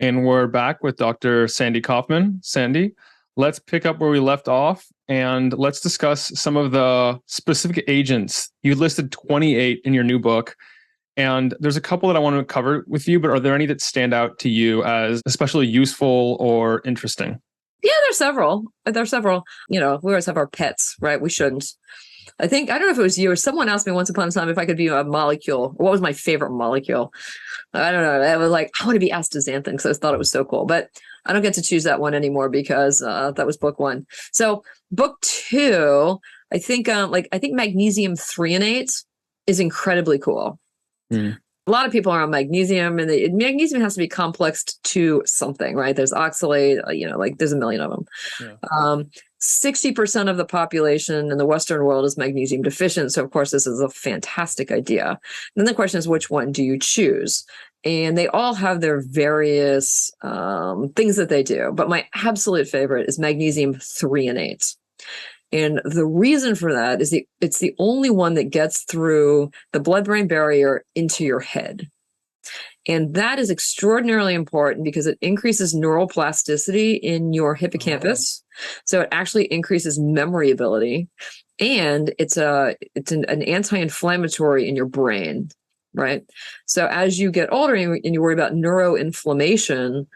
And we're back with Dr. Sandy Kaufman. Sandy, let's pick up where we left off and let's discuss some of the specific agents. You listed 28 in your new book, and there's a couple that I want to cover with you, but are there any that stand out to you as especially useful or interesting? Yeah, there's several. There's several. We always have our pets, right? We shouldn't. I don't know if it was you or someone asked me once upon a time if I could be a molecule. What was my favorite molecule? I don't know. I was like, I want to be astaxanthin because I thought it was so cool. But I don't get to choose that one anymore because that was book one. So book two, I think magnesium threonate is incredibly cool. Mm. A lot of people are on magnesium, and magnesium has to be complexed to something, right? There's oxalate, there's a million of them. Yeah. 60% of the population in the Western world is magnesium deficient. So, of course, this is a fantastic idea. Then the question is, which one do you choose? And they all have their various things that they do. But my absolute favorite is magnesium threonate. And the reason for that is it's the only one that gets through the blood-brain barrier into your head. And that is extraordinarily important because it increases neuroplasticity in your hippocampus. So it actually increases memory ability. And it's an anti-inflammatory in your brain, right? So as you get older and you worry about neuroinflammation,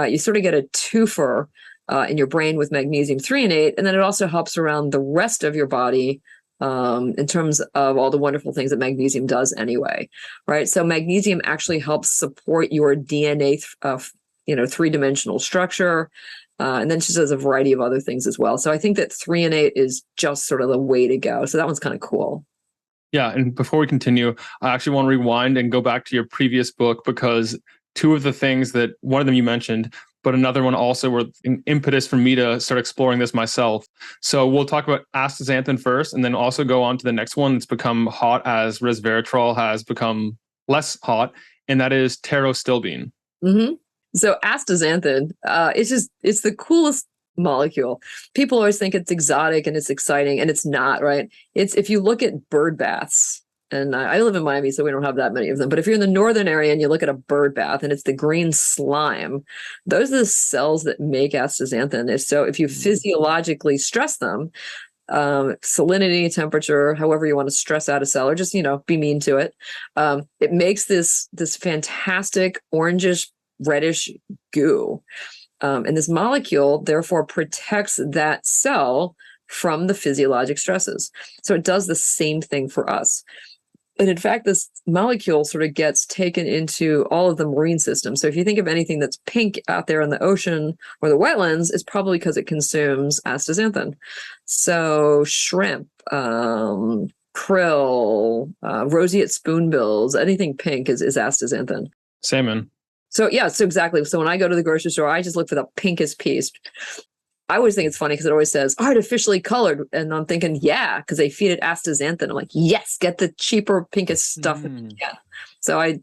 you sort of get a twofer in your brain with magnesium threonate. And then it also helps around the rest of your body in terms of all the wonderful things that magnesium does anyway, right? So magnesium actually helps support your DNA, three-dimensional structure. And then she does a variety of other things as well. So I think that threonate is just sort of the way to go. So that one's kind of cool. Yeah. And before we continue, I actually want to rewind and go back to your previous book, because two of the things that one of them you mentioned, but another one also were an impetus for me to start exploring this myself. So we'll talk about astaxanthin first, and then also go on to the next one that's become hot as resveratrol has become less hot, and that is pterostilbene. Mm-hmm. So astaxanthin, it's the coolest molecule. People always think it's exotic and it's exciting, and it's not, right? It's, if you look at bird baths, and I live in Miami, so we don't have that many of them. But if you're in the northern area and you look at a bird bath and it's the green slime, those are the cells that make astaxanthin. So if you physiologically stress them, salinity, temperature, however you want to stress out a cell, or just, be mean to it, it makes this fantastic orangish, reddish goo. And this molecule, therefore, protects that cell from the physiologic stresses. So it does the same thing for us. And in fact, this molecule sort of gets taken into all of the marine systems. So if you think of anything that's pink out there in the ocean or the wetlands, it's probably because it consumes astaxanthin. So shrimp, krill, roseate spoonbills, anything pink is astaxanthin. Salmon. So yeah, so exactly. So when I go to the grocery store, I just look for the pinkest piece. I always think it's funny because it always says artificially colored. And I'm thinking, yeah, because they feed it astaxanthin. I'm like, yes, get the cheaper, pinkest stuff. Yeah. So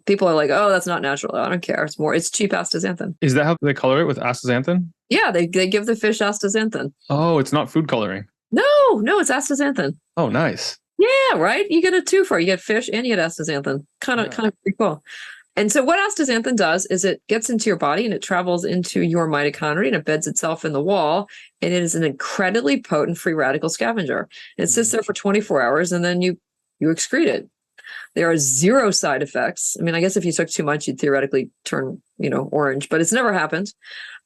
people are like, oh, that's not natural. I don't care. It's cheap astaxanthin. Is that how they color it, with astaxanthin? Yeah, they give the fish astaxanthin. Oh, it's not food coloring. No, it's astaxanthin. Oh, nice. Yeah, right. You get a twofer. You get fish and you get astaxanthin. Kind of pretty cool. And so what astaxanthin does is it gets into your body and it travels into your mitochondria and it beds itself in the wall. And it is an incredibly potent free radical scavenger. And it sits there for 24 hours and then you excrete it. There are zero side effects. I mean, I guess if you took too much, you'd theoretically turn, orange, but it's never happened.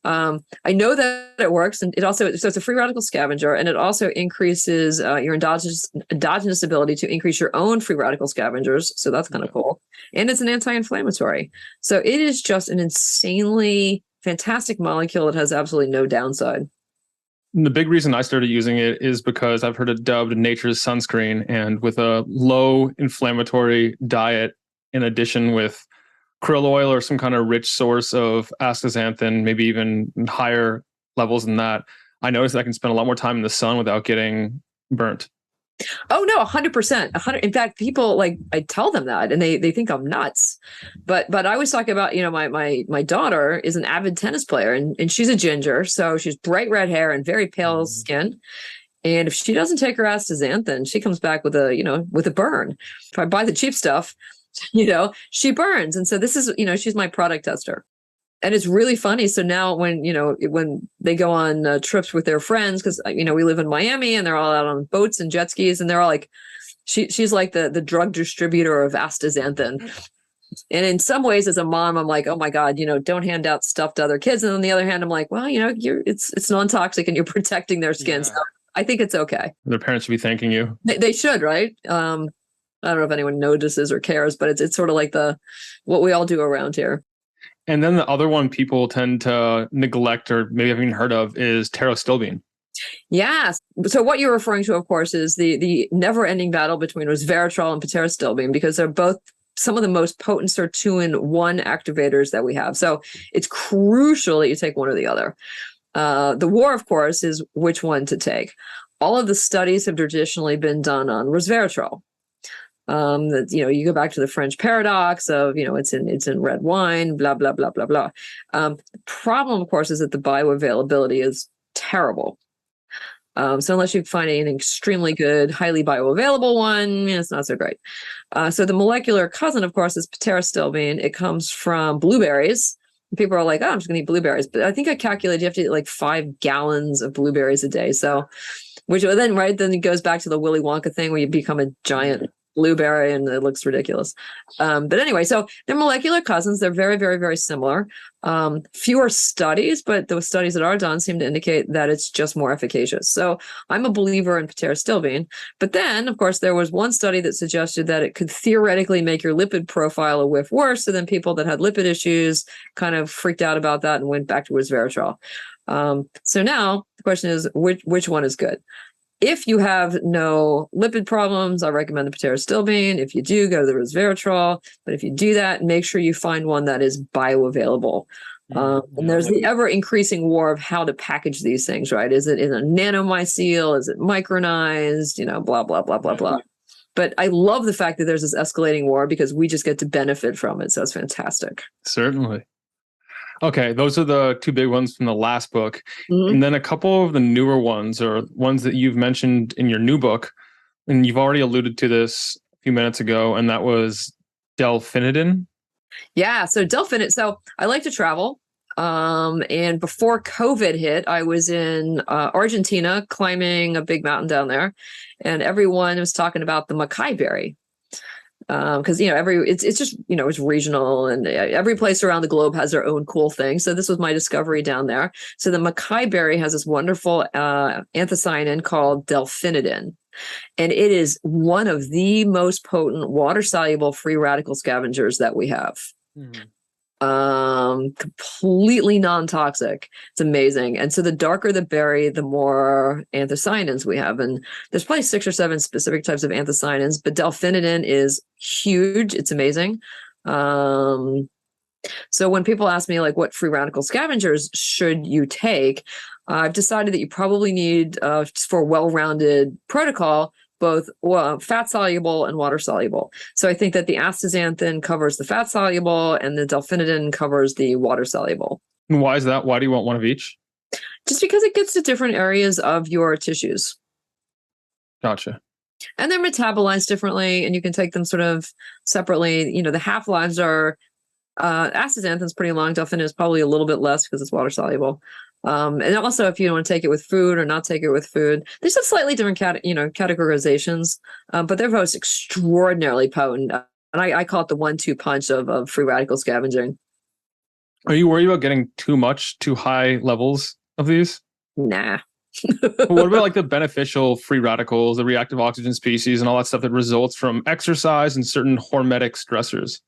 I know that it works, and so it's a free radical scavenger, and it also increases your endogenous ability to increase your own free radical scavengers. So that's kind of cool. And it's an anti-inflammatory. So it is just an insanely fantastic molecule that has absolutely no downside. The big reason I started using it is because I've heard it dubbed nature's sunscreen, and with a low inflammatory diet, in addition with krill oil or some kind of rich source of astaxanthin, maybe even higher levels than that, I noticed that I can spend a lot more time in the sun without getting burnt. Oh, no, 100%. In fact, people, I tell them that and they think I'm nuts. But I always talk about, my daughter is an avid tennis player and she's a ginger. So she's bright red hair and very pale skin. And if she doesn't take her astaxanthin, she comes back with a burn. If I buy the cheap stuff, she burns. And so this is, she's my product tester. And it's really funny. So now when they go on trips with their friends, because, we live in Miami and they're all out on boats and jet skis, and they're all like, she's like the drug distributor of astaxanthin. And in some ways, as a mom, I'm like, oh my God, don't hand out stuff to other kids. And on the other hand, I'm like, well, it's non-toxic and you're protecting their skin. Yeah. So I think it's okay. Their parents should be thanking you. They should, right? I don't know if anyone notices or cares, but it's sort of like what we all do around here. And then the other one people tend to neglect or maybe haven't even heard of is pterostilbene. Yes. So what you're referring to, of course, is the never-ending battle between resveratrol and pterostilbene, because they're both some of the most potent sirtuin-1 activators that we have. So it's crucial that you take one or the other. The war, of course, is which one to take. All of the studies have traditionally been done on resveratrol. You go back to the French paradox of, it's in red wine, blah, blah, blah, blah, blah. The problem, of course, is that the bioavailability is terrible. So unless you find an extremely good, highly bioavailable one, it's not so great. So the molecular cousin, of course, is pterostilbene. It comes from blueberries. People are like, oh, I'm just going to eat blueberries. But I think I calculated you have to eat like 5 gallons of blueberries a day. So, then it goes back to the Willy Wonka thing where you become a giant blueberry and it looks ridiculous. But anyway, so they're molecular cousins. They're very, very, very similar. Fewer studies, but the studies that are done seem to indicate that it's just more efficacious. So I'm a believer in pterostilbene. But then, of course, there was one study that suggested that it could theoretically make your lipid profile a whiff worse. So then people that had lipid issues kind of freaked out about that and went back to resveratrol. So now the question is, which one is good? If you have no lipid problems, I recommend the pterostilbene. If you do, go to the resveratrol. But if you do that, make sure you find one that is bioavailable. And there's the ever increasing war of how to package these things, right? Is it in a nanomycel? Is it micronized? Blah, blah, blah, blah, blah. But I love the fact that there's this escalating war because we just get to benefit from it. So it's fantastic. Certainly. Okay, those are the 2 big ones from the last book. Mm-hmm. And then a couple of the newer ones, or ones that you've mentioned in your new book, and you've already alluded to this a few minutes ago, and that was delphinidine. Yeah, so delphinidine. So I like to travel. And before COVID hit, I was in Argentina climbing a big mountain down there, and everyone was talking about the Mackay berry. Because it's just it's regional, and every place around the globe has their own cool thing. So this was my discovery down there. So the Mackay berry has this wonderful anthocyanin called delphinidine, and it is one of the most potent water soluble free radical scavengers that we have. Mm-hmm. Completely non-toxic. It's amazing. And so the darker the berry, the more anthocyanins we have. And there's probably 6 or 7 specific types of anthocyanins, but delphinidine is huge. It's amazing. So when people ask me like what free radical scavengers should you take, I've decided that you probably need for a well-rounded protocol, both fat soluble and water soluble. So I think that the astaxanthin covers the fat soluble and the delphinidine covers the water soluble. And why is that? Why do you want one of each? Just because it gets to different areas of your tissues. Gotcha. And they're metabolized differently, and you can take them sort of separately. The half-lives are astaxanthin is pretty long. Delphinidine is probably a little bit less because it's water soluble. And also, if you want to take it with food or not take it with food, there's some slightly different categorizations, but they're both extraordinarily potent. And I call it the 1-2 punch of free radical scavenging. Are you worried about getting too high levels of these? Nah. What about like the beneficial free radicals, the reactive oxygen species, and all that stuff that results from exercise and certain hormetic stressors?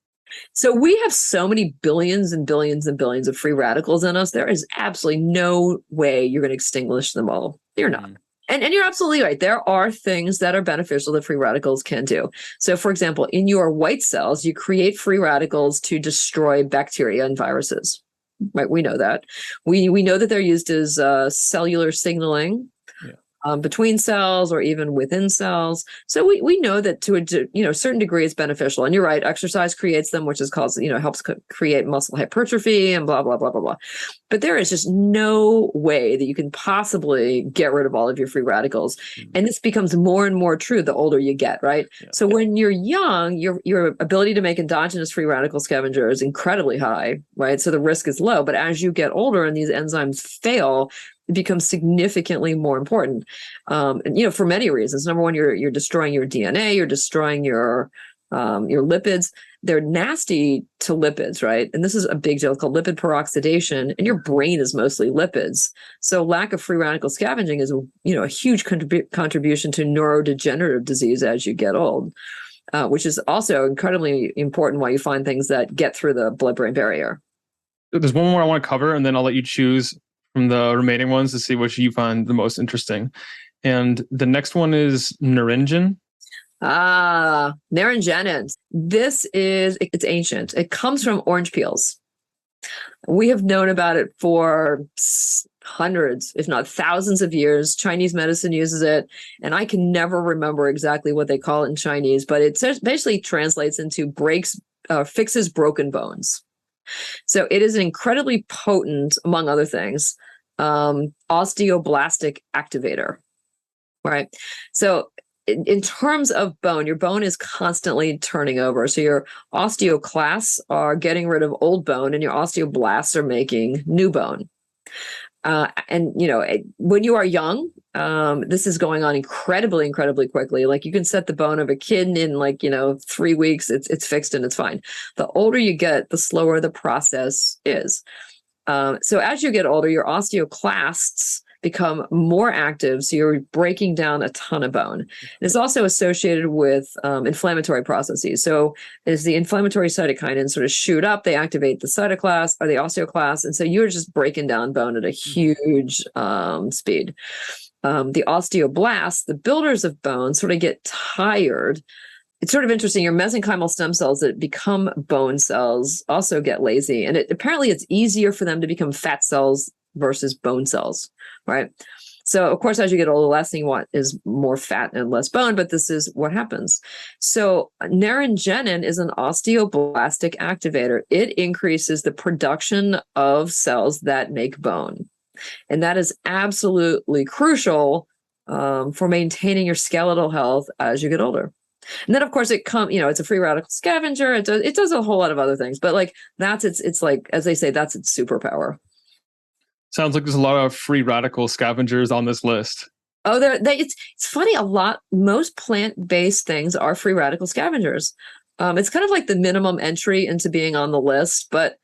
So we have so many billions and billions and billions of free radicals in us. There is absolutely no way you're going to extinguish them all. You're not. And you're absolutely right. There are things that are beneficial that free radicals can do. So, for example, in your white cells, you create free radicals to destroy bacteria and viruses. Right? We know that. We know that they're used as cellular signaling. Yeah. between cells or even within cells. So we know that to a certain degree it's beneficial. And you're right, exercise creates them, which is called, helps create muscle hypertrophy and blah, blah, blah, blah, blah. But there is just no way that you can possibly get rid of all of your free radicals. And this becomes more and more true the older you get, right? Yeah. So when you're young, your ability to make endogenous free radical scavenger is incredibly high, right? So the risk is low. But as you get older and these enzymes fail, it becomes significantly more important. And, for many reasons. Number one, you're destroying your DNA, you're destroying your lipids. They're nasty to lipids, right? And this is a big deal. It's called lipid peroxidation, and your brain is mostly lipids. So lack of free radical scavenging is, a huge contribution to neurodegenerative disease as you get old, which is also incredibly important while you find things that get through the blood-brain barrier. There's one more I want to cover, and then I'll let you choose from the remaining ones to see which you find the most interesting. And the next one is naringin. Naringenin. It's ancient. It comes from orange peels. We have known about it for hundreds, if not thousands of years. Chinese medicine uses it, and I can never remember exactly what they call it in Chinese, but it basically translates into fixes broken bones. So it is an incredibly potent, among other things, osteoblastic activator, right? So in terms of bone, your bone is constantly turning over. So your osteoclasts are getting rid of old bone and your osteoblasts are making new bone. And, when you are young, this is going on incredibly, incredibly quickly. Like you can set the bone of a kid in 3 weeks, it's fixed and it's fine. The older you get, the slower the process is. So as you get older, your osteoclasts become more active. So you're breaking down a ton of bone. It's also associated with inflammatory processes. So as the inflammatory cytokines sort of shoot up, they activate the cytoclast or the osteoclast. And so you're just breaking down bone at a huge speed. The osteoblasts, the builders of bone, sort of get tired. It's sort of interesting. Your mesenchymal stem cells that become bone cells also get lazy. And apparently it's easier for them to become fat cells versus bone cells, right? So, of course, as you get older, the last thing you want is more fat and less bone, but this is what happens. So naringenin is an osteoblastic activator. It increases the production of cells that make bone. And that is absolutely crucial for maintaining your skeletal health as you get older. And then, of course, it's a free radical scavenger. It does a whole lot of other things, but it's like, as they say, that's its superpower. Sounds like there's a lot of free radical scavengers on this list. Oh, it's funny. Most plant-based things are free radical scavengers. It's kind of like the minimum entry into being on the list, but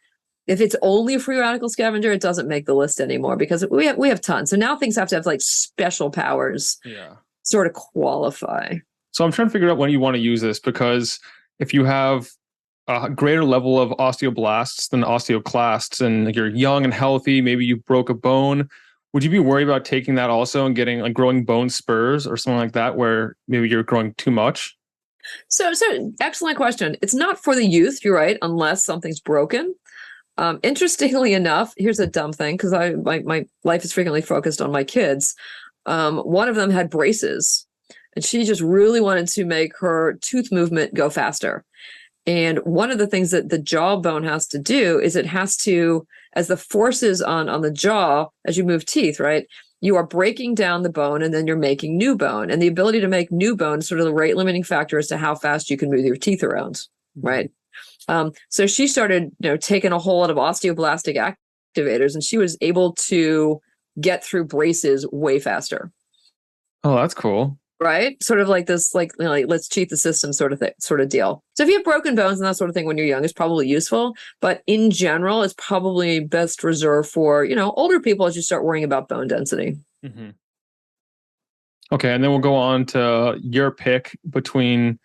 if it's only a free radical scavenger, it doesn't make the list anymore because we have tons. So now things have to have like special powers, sort of qualify. So I'm trying to figure out when you want to use this, because if you have a greater level of osteoblasts than osteoclasts and you're young and healthy, maybe you broke a bone, would you be worried about taking that also and getting growing bone spurs or something like that where maybe you're growing too much? So excellent question. It's not for the youth, you're right, unless something's broken. Interestingly enough, here's a dumb thing, because my life is frequently focused on my kids. One of them had braces, and she just really wanted to make her tooth movement go faster. And one of the things that the jawbone has to do is it has to, as the forces on the jaw, as you move teeth, right, you are breaking down the bone and then you're making new bone. And the ability to make new bone is sort of the rate limiting factor as to how fast you can move your teeth around, right? So she started, taking a whole lot of osteoblastic activators, and she was able to get through braces way faster. Oh, that's cool. Right? Sort of like this, let's cheat the system sort of deal. So if you have broken bones and that sort of thing when you're young, it's probably useful. But in general, it's probably best reserved for, older people as you start worrying about bone density. Mm-hmm. Okay. And then we'll go on to your pick between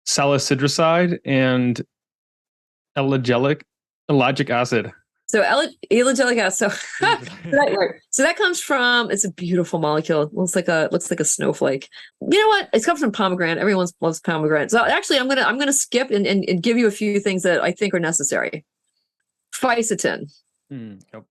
salicylate and ellagic acid. So ellagic acid. So that comes from, it's a beautiful molecule. It looks like a snowflake. You know what? It comes from pomegranate. Everyone loves pomegranate. So actually, I'm gonna skip and give you a few things that I think are necessary. Fisetin. Yep.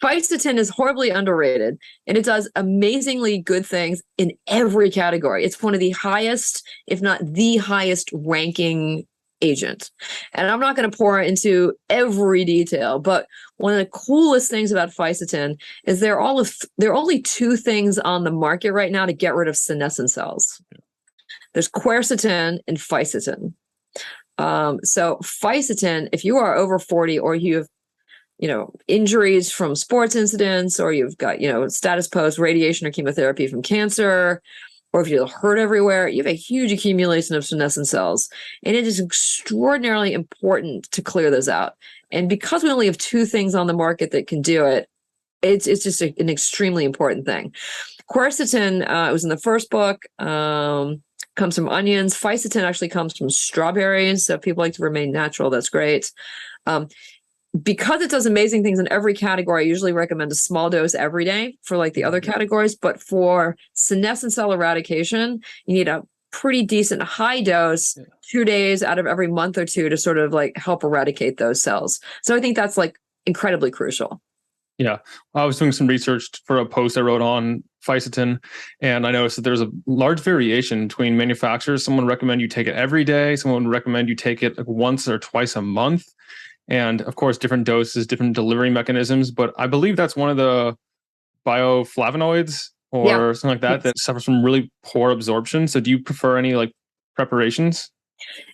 Fisetin is horribly underrated, and it does amazingly good things in every category. It's one of the highest, if not the highest ranking agent. And I'm not going to pour into every detail, but one of the coolest things about Fisetin is there are only two things on the market right now to get rid of senescent cells. There's quercetin and Fisetin. So Fisetin, if you are over 40 or you have injuries from sports incidents, or you've got, status post radiation or chemotherapy from cancer, or if you're hurt everywhere, you have a huge accumulation of senescent cells. And it is extraordinarily important to clear those out. And because we only have two things on the market that can do it, it's just an extremely important thing. Quercetin, it was in the first book, comes from onions. Fisetin actually comes from strawberries. So if people like to remain natural, that's great. Because it does amazing things in every category, I usually recommend a small dose every day for like the other categories. But for senescent cell eradication, you need a pretty decent high dose 2 days out of every month or two to sort of like help eradicate those cells. So I think that's like incredibly crucial. Yeah. I was doing some research for a post I wrote on Fisetin, and I noticed that there's a large variation between manufacturers. Someone would recommend you take it every day. Someone would recommend you take it like once or twice a month. And of course, different doses, different delivery mechanisms. But I believe that's one of the bioflavonoids or something like that that suffers from really poor absorption. So do you prefer any like preparations?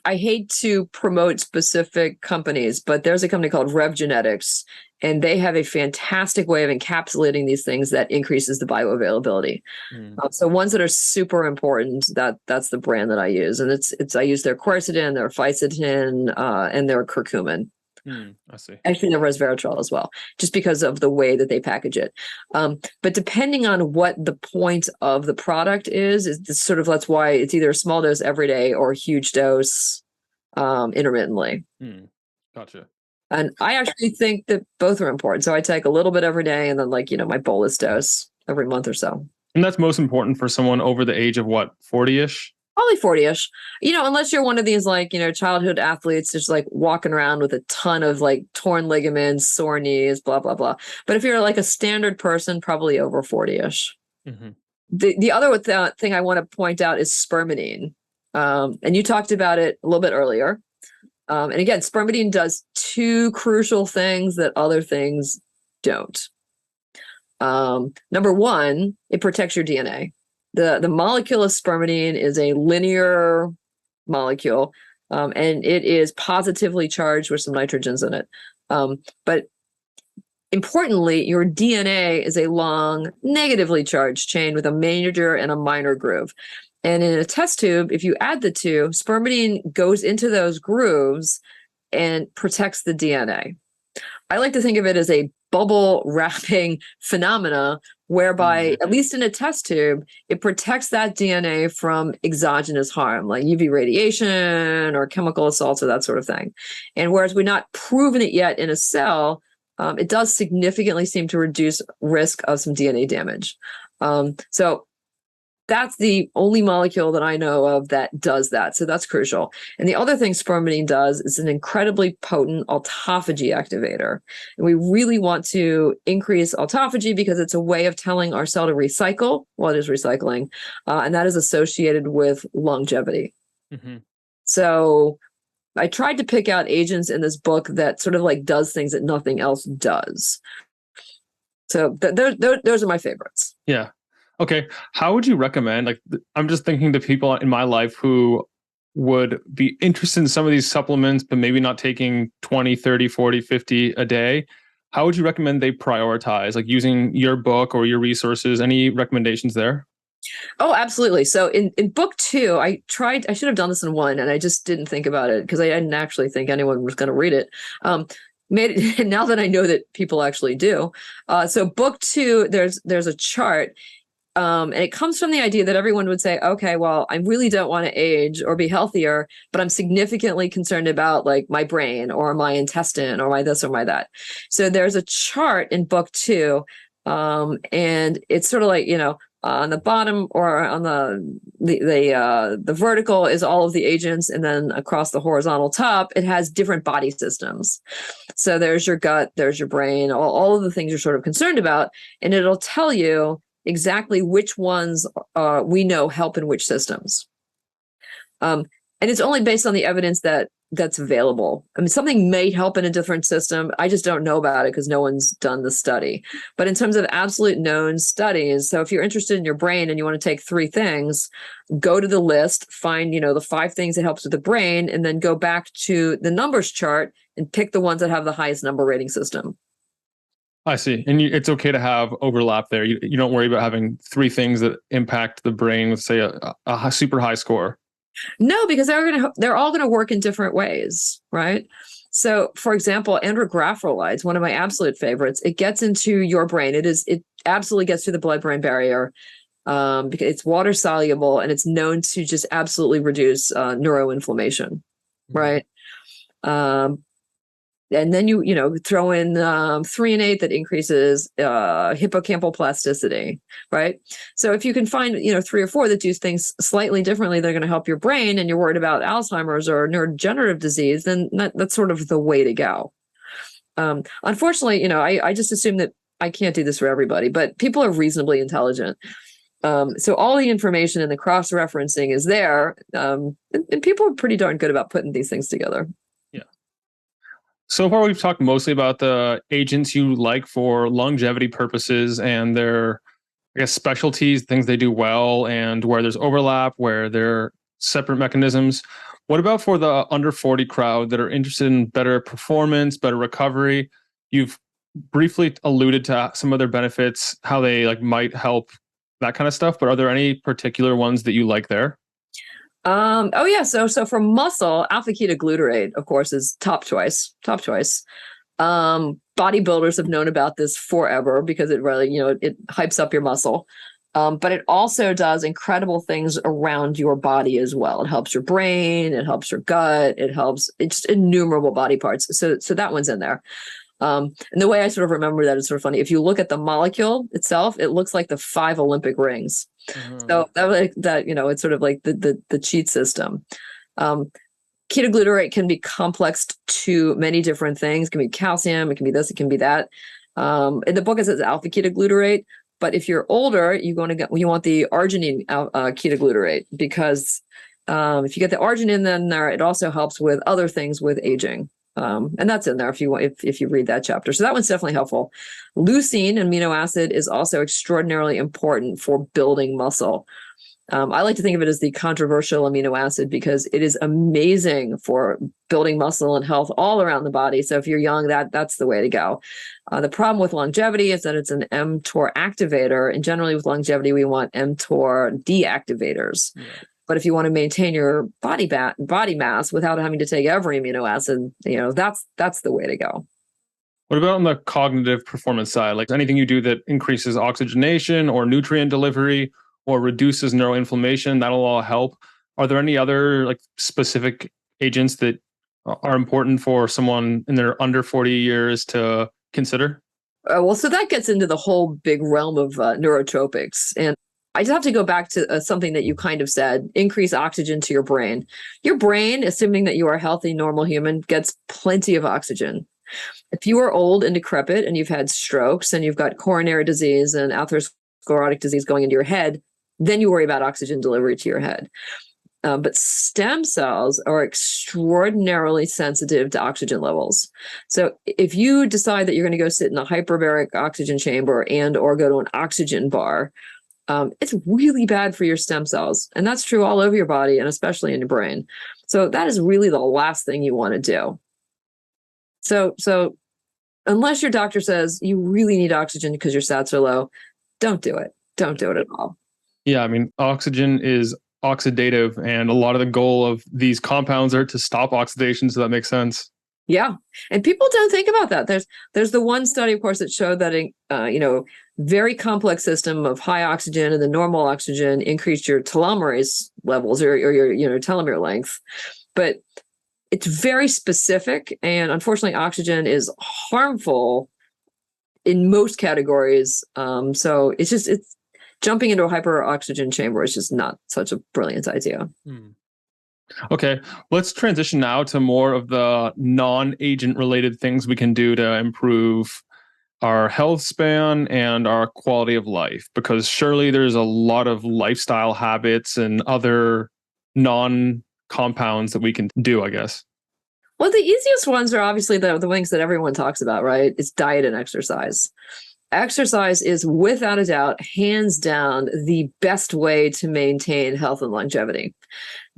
I hate to promote specific companies, but there's a company called Rev Genetics, and they have a fantastic way of encapsulating these things that increases the bioavailability. So ones that are super important, that's the brand that I use. And I use their quercetin, their Fisetin, and their curcumin. I see. Actually, the resveratrol as well, just because of the way that they package it. But depending on what the point of the product is sort of, that's why it's either a small dose every day or a huge dose intermittently. Gotcha. And I actually think that both are important. So I take a little bit every day and then my bolus dose every month or so. And that's most important for someone over the age of what, 40-ish? Probably 40-ish, unless you're one of these childhood athletes just like walking around with a ton of like torn ligaments, sore knees, blah, blah, blah. But if you're like a standard person, probably over 40-ish. The other thing I want to point out is spermidine. And you talked about it a little bit earlier. And again, spermidine does two crucial things that other things don't. Number one, it protects your DNA. The molecule of spermidine is a linear molecule, and it is positively charged with some nitrogens in it. But importantly, your DNA is a long negatively charged chain with a major and a minor groove. And in a test tube, if you add the two, spermidine goes into those grooves and protects the DNA. I like to think of it as a bubble wrapping phenomena whereby, at least in a test tube, it protects that DNA from exogenous harm, like UV radiation or chemical assaults or that sort of thing. And whereas we're not proven it yet in a cell, it does significantly seem to reduce risk of some DNA damage. So that's the only molecule that I know of that does that. So that's crucial. And the other thing spermidine does is an incredibly potent autophagy activator. And we really want to increase autophagy because it's a way of telling our cell to recycle while it is recycling. And that is associated with longevity. So I tried to pick out agents in this book that sort of like does things that nothing else does. So those are my favorites. Yeah. Okay. How would you recommend, like, I'm just thinking to people in my life who would be interested in some of these supplements, but maybe not taking 20, 30, 40, 50 a day. How would you recommend they prioritize, like using your book or your resources? Any recommendations there? Oh, absolutely. So in book 2, I should have done this in 1 and I just didn't think about it because I didn't actually think anyone was going to read it. Now that I know that people actually do. So book 2, there's a chart. And it comes from the idea that everyone would say, okay, well, I really don't want to age or be healthier, but I'm significantly concerned about like my brain or my intestine or my this or my that. So there's a chart in book 2. And it's sort of like, On the bottom or on the vertical is all of the agents, and then across the horizontal top, it has different body systems. So there's your gut, there's your brain, all of the things you're sort of concerned about, and it'll tell you exactly which ones we know help in which systems. And it's only based on the evidence that's available. I mean, something may help in a different system. I just don't know about it because no one's done the study. But in terms of absolute known studies, so if you're interested in your brain and you want to take 3 things, go to the list, find, the 5 things that helps with the brain, and then go back to the numbers chart and pick the ones that have the highest number rating system. I see. And it's okay to have overlap there. You don't worry about having 3 things that impact the brain with, say, a super high score. No, because they're all gonna work in different ways, right? So, for example, andrographrolide, one of my absolute favorites. It gets into your brain. It absolutely gets through the blood-brain barrier because it's water soluble and it's known to just absolutely reduce neuroinflammation, right? And then you throw in threonate that increases hippocampal plasticity, right? So if you can find 3 or 4 that do things slightly differently, they're going to help your brain, and you're worried about Alzheimer's or neurodegenerative disease, then that's sort of the way to go. Unfortunately, I just assume that I can't do this for everybody, but people are reasonably intelligent. So all the information and the cross-referencing is there, and people are pretty darn good about putting these things together. So far, we've talked mostly about the agents you like for longevity purposes and their, I guess, specialties, things they do well, and where there's overlap, where they're separate mechanisms. What about for the under 40 crowd that are interested in better performance, better recovery? You've briefly alluded to some of their benefits, how they might help, that kind of stuff. But are there any particular ones that you like there? Oh yeah. So for muscle, alpha-ketoglutarate, of course, is top choice. Bodybuilders have known about this forever because it really, it hypes up your muscle. But it also does incredible things around your body as well. It helps your brain, it helps your gut, it's just innumerable body parts. So that one's in there. And the way I sort of remember that is sort of funny. If you look at the molecule itself, it looks like the 5 Olympic rings. Mm-hmm. So it's sort of like the cheat system. Ketoglutarate can be complexed to many different things. It can be calcium, it can be this, it can be that. In the book it says alpha ketoglutarate, but if you're older, you want the arginine ketoglutarate because if you get the arginine in there, it also helps with other things with aging. And that's in there if you read that chapter. So that one's definitely helpful. Leucine amino acid is also extraordinarily important for building muscle. I like to think of it as the controversial amino acid because it is amazing for building muscle and health all around the body. So if you're young, that's the way to go. The problem with longevity is that it's an mTOR activator, and generally with longevity, we want mTOR deactivators. Yeah. But if you want to maintain your body mass without having to take every amino acid, that's the way to go. What about on the cognitive performance side? Like anything you do that increases oxygenation or nutrient delivery or reduces neuroinflammation, that'll all help. Are there any other specific agents that are important for someone in their under 40 years to consider? So that gets into the whole big realm of neurotropics. And I just have to go back to something that you kind of said, increase oxygen to your brain. Your brain, assuming that you are a healthy, normal human, gets plenty of oxygen. If you are old and decrepit and you've had strokes and you've got coronary disease and atherosclerotic disease going into your head, then you worry about oxygen delivery to your head. But stem cells are extraordinarily sensitive to oxygen levels. So if you decide that you're going to go sit in a hyperbaric oxygen chamber and or go to an oxygen bar, it's really bad for your stem cells. And that's true all over your body and especially in your brain. So that is really the last thing you want to do. So unless your doctor says you really need oxygen because your sats are low, don't do it. Don't do it at all. Yeah, I mean, oxygen is oxidative, and a lot of the goal of these compounds are to stop oxidation, so that makes sense. Yeah, and people don't think about that. There's the one study, of course, that showed that very complex system of high oxygen and the normal oxygen increased your telomerase levels or your telomere length, but it's very specific, and unfortunately, oxygen is harmful in most categories. So it's jumping into a hyperoxygen chamber is just not such a brilliant idea. Okay, let's transition now to more of the non-agent related things we can do to improve our health span and our quality of life, because surely there's a lot of lifestyle habits and other non-compounds that we can do, I guess. Well, the easiest ones are obviously the things that everyone talks about, right? It's diet and exercise. Exercise is without a doubt, hands down, the best way to maintain health and longevity.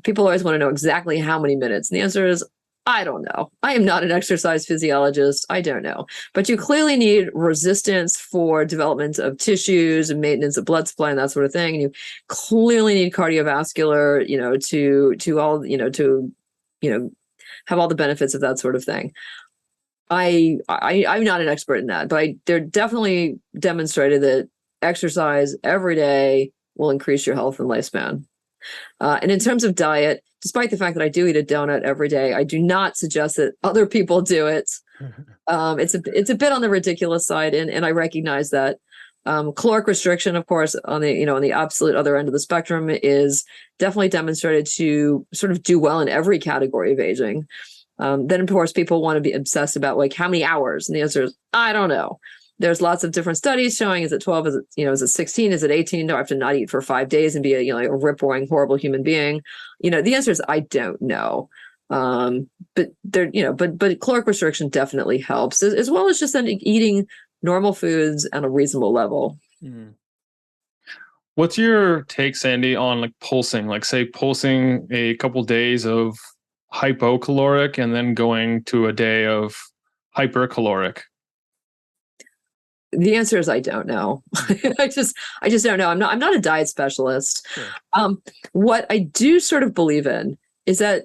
People always want to know exactly how many minutes. And the answer is, I don't know. I am not an exercise physiologist. I don't know. But you clearly need resistance for development of tissues and maintenance of blood supply and that sort of thing. And you clearly need cardiovascular, to have all the benefits of that sort of thing. I'm not an expert in that, but they're definitely demonstrated that exercise every day will increase your health and lifespan. And in terms of diet, despite the fact that I do eat a donut every day, I do not suggest that other people do it. It's a bit on the ridiculous side, and I recognize that. Caloric restriction, of course, on the absolute other end of the spectrum, is definitely demonstrated to sort of do well in every category of aging. Then, of course, people want to be obsessed about like how many hours, and the answer is I don't know. There's lots of different studies showing, is it 12, is it 16, is it 18? Do I have to not eat for 5 days and be a rip-roaring horrible human being? The answer is I don't know. But caloric restriction definitely helps, as well as just then eating normal foods at a reasonable level. What's your take, Sandy, on like pulsing? Like say pulsing a couple days of hypocaloric and then going to a day of hypercaloric? The answer is I don't know. I just don't know. I'm not a diet specialist. Sure. What I do sort of believe in is that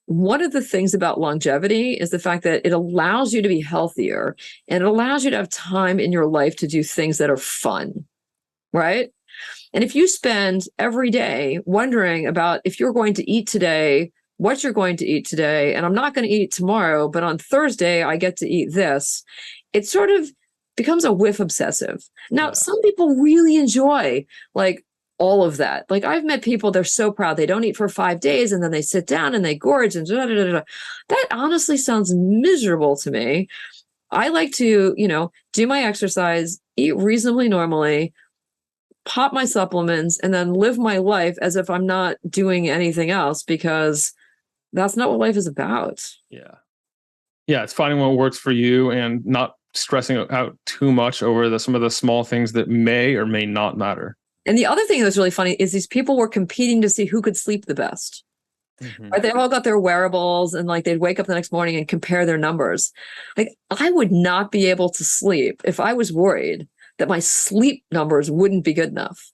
one of the things about longevity is the fact that it allows you to be healthier and it allows you to have time in your life to do things that are fun, right? And if you spend every day wondering about if you're going to eat today, what you're going to eat today, and I'm not going to eat tomorrow, but on Thursday I get to eat this, it sort of becomes a whiff obsessive. Now, Some people really enjoy like all of that. Like I've met people, they're so proud. They don't eat for 5 days and then they sit down and they gorge and da, da, da, da. That honestly sounds miserable to me. I like to, do my exercise, eat reasonably normally, pop my supplements, and then live my life as if I'm not doing anything else, because that's not what life is about. Yeah. It's finding what works for you and not stressing out too much over some of the small things that may or may not matter. And the other thing that's really funny is these people were competing to see who could sleep the best. Right? They all got their wearables and like they'd wake up the next morning and compare their numbers. Like I would not be able to sleep if I was worried that my sleep numbers wouldn't be good enough.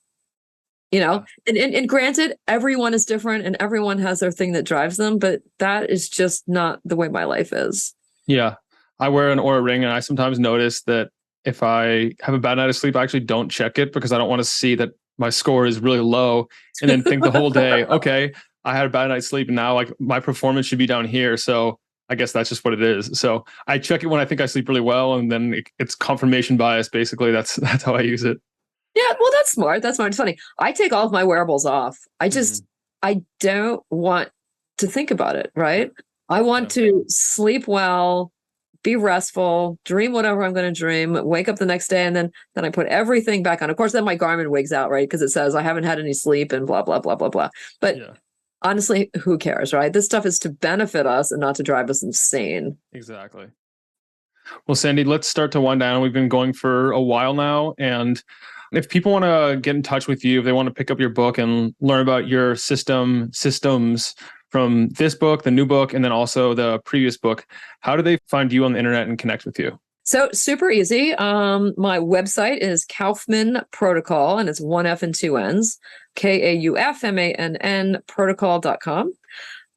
And granted, everyone is different and everyone has their thing that drives them, but that is just not the way my life is. Yeah. I wear an Oura ring and I sometimes notice that if I have a bad night of sleep, I actually don't check it because I don't want to see that my score is really low and then think the whole day, okay, I had a bad night's sleep and now like my performance should be down here. So I guess that's just what it is. So I check it when I think I sleep really well, and then it's confirmation bias. Basically, that's how I use it. Yeah, well, that's smart. That's smart. It's funny. I take all of my wearables off. I don't want to think about it, right? I want to sleep well, be restful, dream whatever I'm going to dream, wake up the next day, and then I put everything back on. Of course, then my Garmin wigs out, right? Because it says I haven't had any sleep and blah, blah, blah, blah, blah. But honestly, who cares, right? This stuff is to benefit us and not to drive us insane. Exactly. Well, Sandy, let's start to wind down. We've been going for a while now. And if people want to get in touch with you, if they want to pick up your book and learn about your systems from this book, the new book, and then also the previous book, how do they find you on the internet and connect with you? So super easy. My website is Kaufman Protocol, and it's 1 F and 2 N's, KAUFMANN protocol.com.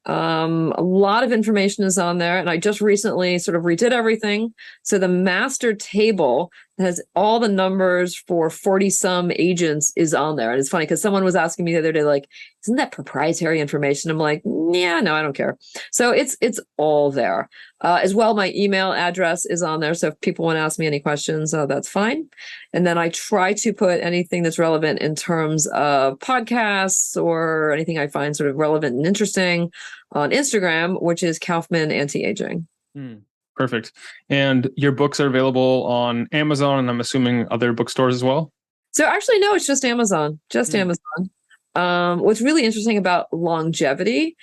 A lot of information is on there, and I just recently sort of redid everything. So the master table has all the numbers for 40 some agents is on there. And it's funny because someone was asking me the other day, like, isn't that proprietary information? I'm like, yeah, no, I don't care. So it's all there. As well, my email address is on there. So if people want to ask me any questions, that's fine. And then I try to put anything that's relevant in terms of podcasts or anything I find sort of relevant and interesting on Instagram, which is Kaufman Anti-Aging. Perfect. And your books are available on Amazon and I'm assuming other bookstores as well? So actually, no, it's just Amazon, Amazon. What's really interesting about longevity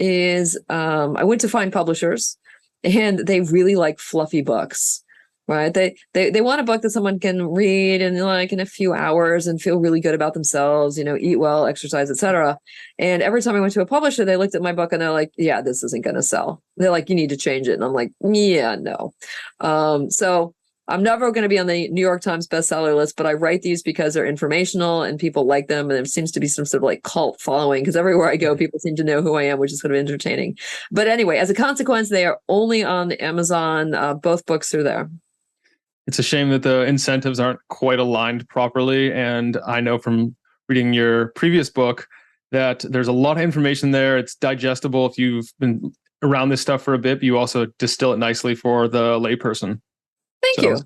is I went to find publishers and they really like fluffy books, right? They want a book that someone can read in like in a few hours and feel really good about themselves, eat well, exercise, etc. And every time I went to a publisher, they looked at my book and they're like, yeah, this isn't going to sell. They're like, you need to change it. And I'm like, yeah, no. So I'm never going to be on the New York Times bestseller list, but I write these because they're informational and people like them. And there seems to be some sort of like cult following because everywhere I go, people seem to know who I am, which is sort of entertaining. But anyway, as a consequence, they are only on Amazon. Both books are there. It's a shame that the incentives aren't quite aligned properly. And I know from reading your previous book that there's a lot of information there. It's digestible if you've been around this stuff for a bit, but you also distill it nicely for the layperson.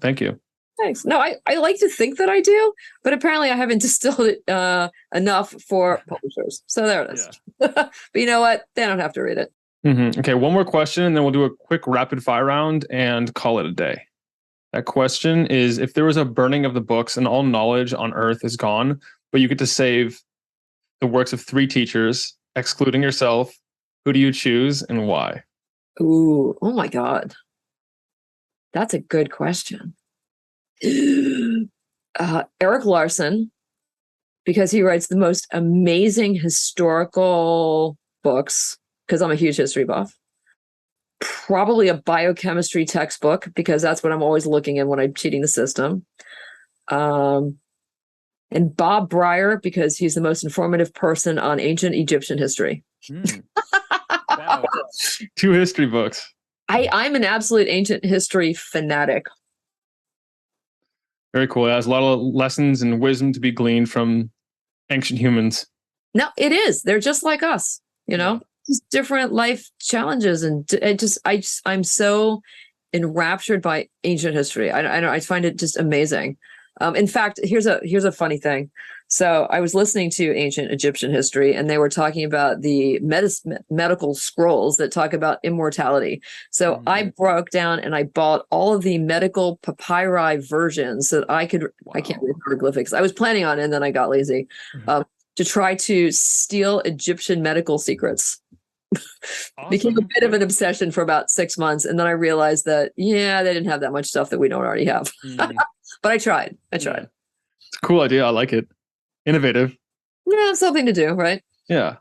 Thank you. Thanks. No, I like to think that I do, but apparently I haven't distilled it enough for publishers. So there it is. Yeah. But you know what? They don't have to read it. Mm-hmm. Okay, one more question, and then we'll do a quick rapid fire round and call it a day. That question is, if there was a burning of the books and all knowledge on earth is gone, but you get to save the works of 3 teachers, excluding yourself, who do you choose and why? Ooh, oh my God. That's a good question. Erik Larson, because he writes the most amazing historical books, because I'm a huge history buff. Probably a biochemistry textbook, because that's what I'm always looking at when I'm cheating the system. And Bob Breyer, because he's the most informative person on ancient Egyptian history. Wow. 2 history books. I'm an absolute ancient history fanatic. Very cool. There's a lot of lessons and wisdom to be gleaned from ancient humans. No, it is. They're just like us, just different life challenges. And I'm so enraptured by ancient history. I find it just amazing. In fact, here's a funny thing. So I was listening to ancient Egyptian history, and they were talking about the medical scrolls that talk about immortality. So I broke down and I bought all of the medical papyri versions so that I could. Wow. I can't read hieroglyphics. I was planning on it, and then I got lazy to try to steal Egyptian medical secrets. Awesome. Became a bit of an obsession for about 6 months, and then I realized that they didn't have that much stuff that we don't already have. But I tried. Yeah. It's a cool idea. I like it. Innovative. Yeah, something to do, right? Yeah.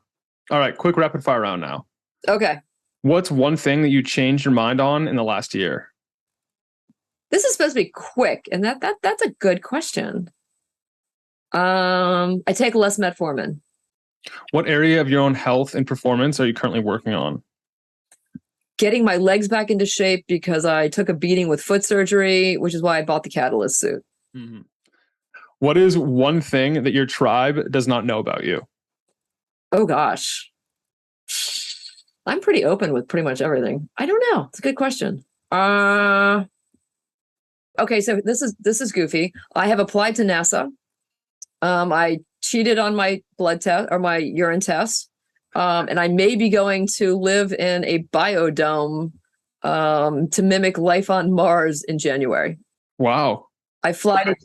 All right, quick rapid fire round now. Okay. What's one thing that you changed your mind on in the last year? This is supposed to be quick, and that's a good question. I take less metformin. What area of your own health and performance are you currently working on? Getting my legs back into shape, because I took a beating with foot surgery, which is why I bought the Catalyst suit. Mm-hmm. What is one thing that your tribe does not know about you? Oh, gosh. I'm pretty open with pretty much everything. I don't know. It's a good question. Okay, so this is goofy. I have applied to NASA. I cheated on my blood test or my urine test. And I may be going to live in a biodome to mimic life on Mars in January. Wow. I fly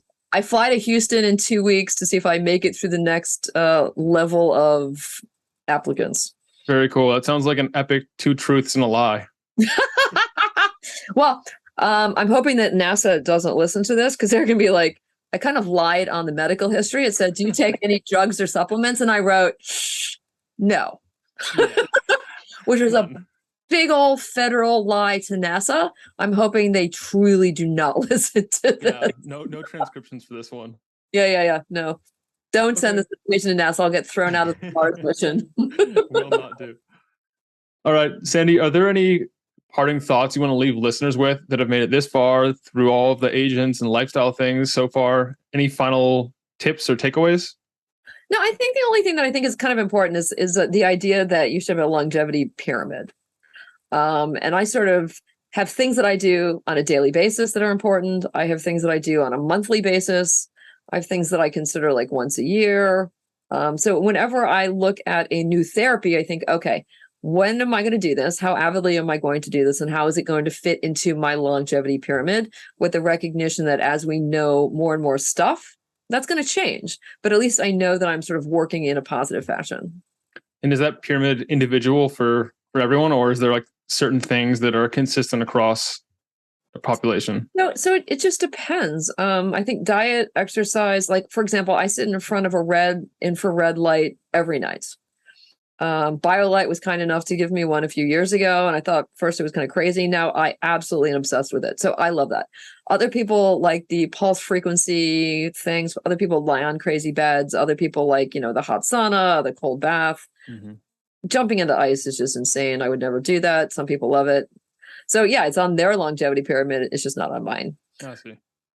to Houston in 2 weeks to see if I make it through the next level of applicants. Very cool. That sounds like an epic 2 truths and a lie. Well, I'm hoping that NASA doesn't listen to this, because they're going to be like, I kind of lied on the medical history. It said, do you take any drugs or supplements? And I wrote, no, which was a big old federal lie to NASA. I'm hoping they truly do not listen to this. Yeah, no transcriptions for this one. Yeah. No, don't send this information to NASA. I'll get thrown out of the Mars mission. Will not do. All right, Sandy, are there any parting thoughts you want to leave listeners with that have made it this far through all of the agents and lifestyle things so far? Any final tips or takeaways? No, I think the only thing that I think is kind of important is the idea that you should have a longevity pyramid. And I sort of have things that I do on a daily basis that are important. I have things that I do on a monthly basis. I have things that I consider like once a year. So whenever I look at a new therapy, I think, okay, when am I going to do this? How avidly am I going to do this? And how is it going to fit into my longevity pyramid, with the recognition that as we know more and more stuff, that's going to change. But at least I know that I'm sort of working in a positive fashion. And is that pyramid individual for everyone, or is there like certain things that are consistent across the population? No, so it just depends. I think diet, exercise, like for example, I sit in front of a red infrared light every night. BioLight was kind enough to give me one a few years ago, and I thought first it was kind of crazy. Now I absolutely am obsessed with it. So I love that. Other people like the pulse frequency things. Other people lie on crazy beds. Other people like, the hot sauna, the cold bath. Mm-hmm. Jumping into ice is just insane. I would never do that. Some people love it. So yeah, it's on their longevity pyramid. It's just not on mine. I see.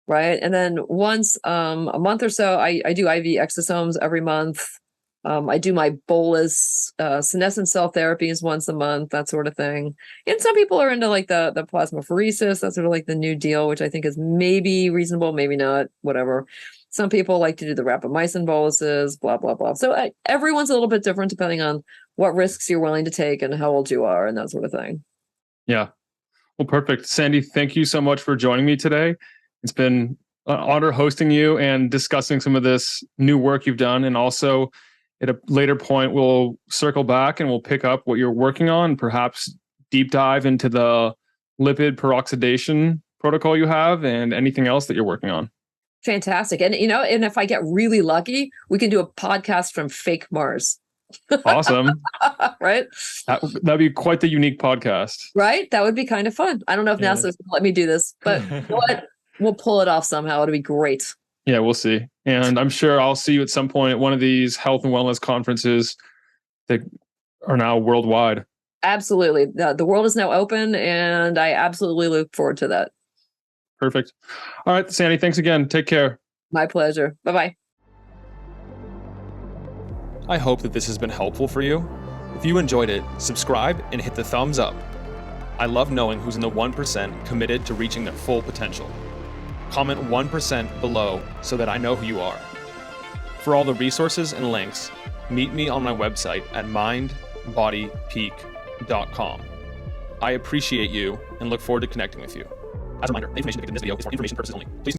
Right. And then once a month or so, I do IV exosomes every month. I do my bolus senescent cell therapies once a month, that sort of thing. And some people are into like the plasmapheresis. That's sort of like the new deal, which I think is maybe reasonable, maybe not, whatever. Some people like to do the rapamycin boluses, blah, blah, blah. So everyone's a little bit different depending on what risks you're willing to take and how old you are and that sort of thing. Yeah. Well, perfect. Sandy, thank you so much for joining me today. It's been an honor hosting you and discussing some of this new work you've done. And also at a later point, we'll circle back and we'll pick up what you're working on, perhaps deep dive into the lipid peroxidation protocol you have and anything else that you're working on. Fantastic. And, and if I get really lucky, we can do a podcast from fake Mars. Awesome. Right? That'd be quite the unique podcast. Right? That would be kind of fun. I don't know if NASA's going to let me do this, but you know what? We'll pull it off somehow. It'll be great. Yeah, we'll see. And I'm sure I'll see you at some point at one of these health and wellness conferences that are now worldwide. Absolutely. The world is now open, and I absolutely look forward to that. Perfect. All right, Sandy, thanks again. Take care. My pleasure. Bye-bye. I hope that this has been helpful for you. If you enjoyed it, subscribe and hit the thumbs up. I love knowing who's in the 1% committed to reaching their full potential. Comment 1% below so that I know who you are. For all the resources and links, meet me on my website at mindbodypeak.com. I appreciate you and look forward to connecting with you. As a reminder, the information depicted in this video is for information purposes only. Please